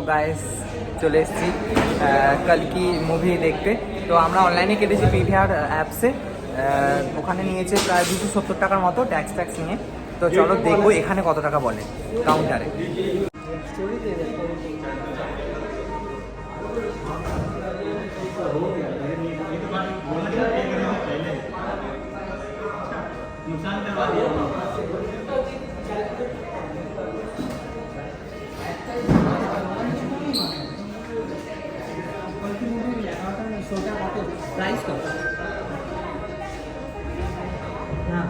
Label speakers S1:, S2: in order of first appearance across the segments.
S1: Guys চলে এসেছি কালকি movie দেখতে। তো আমরা অনলাইনে কেটেছি পিভিআর অ্যাপসে। ওখানে নিয়েছে প্রায় 270 টাকার মতো ট্যাক্স নিয়ে। তো চলো দেখবো এখানে কত টাকা বলে কাউন্টারে। प्राइस कब हाँ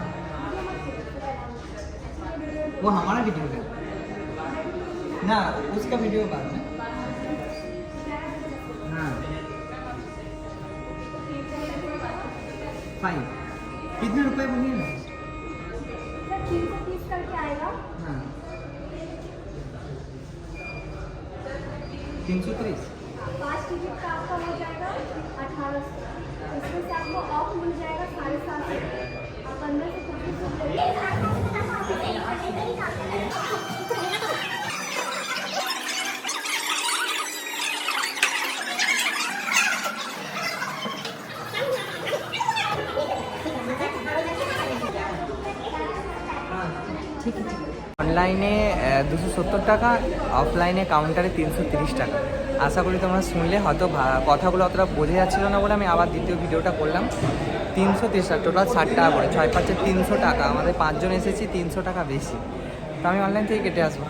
S1: वो हमारा वीडियो है ना, उसका वीडियो बाद में। हाँ फाइन कितने रुपए बोलिए ना?
S2: 330 करके आएगा।
S1: हाँ 330
S2: 5 टिकट का आपका हो जाएगा 1800। इसमें से आपको ऑफ मिल जाएगा 750। आप अंदर से कुछ
S1: অনলাইনে 270 টাকা, অফলাইনে কাউন্টারে 330 টাকা। আশা করি তোমরা শুনলে, হয়তো কথাগুলো অতটা বোঝা যাচ্ছিল না বলে আমি আবার দ্বিতীয় ভিডিওটা করলাম। 330 টাকা, টোটাল 60 টাকা করে, 6×5 300 টাকা। আমাদের 5 জন এসেছি, 300 টাকা বেশি। তো আমি অনলাইন থেকে কেটে আসবো।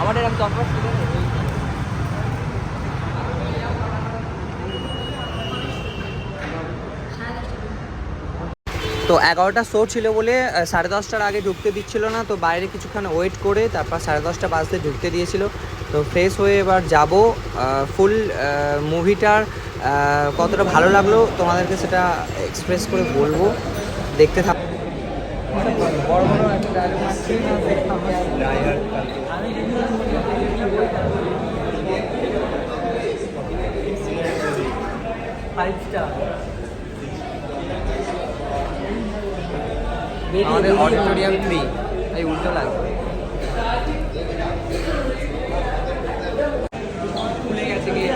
S1: আমাদের এরকম চকলেট ছিল। তো 11টা শো ছিল বলে 10:30টার আগে ঢুকতে দিচ্ছিল না। তো বাইরে কিছুক্ষণ ওয়েট করে তারপর 10:30টা বাজতে ঢুকতে দিয়েছিল। তো ফ্রেশ হয়ে এবার যাব। ফুল মুভিটার কতটা ভালো লাগলো তোমাদেরকে সেটা এক্সপ্রেস করে বলবো, দেখতে থাক। বড় বড় একটা ডায়লগ মারছি না, দেখতাম ফাইভ স্টার। আমাদের অডিটোরিয়াম 3 এই উল্টো লাগবে। খুলে গেছে গিয়ে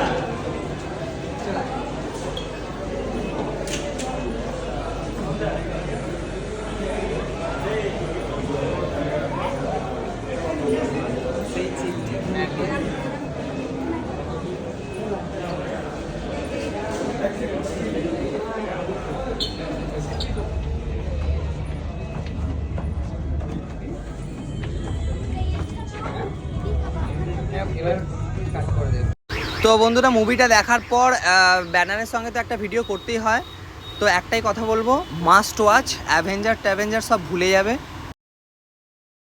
S1: সেই চিল তো বন্ধুরা, মুভিটা দেখার পর ব্যানারের সঙ্গে তো একটা ভিডিও করতেই হয়। তো একটাই কথা বলবো, মাস্ট ওয়াচ। অ্যাভেঞ্জার সব ভুলে যাবে।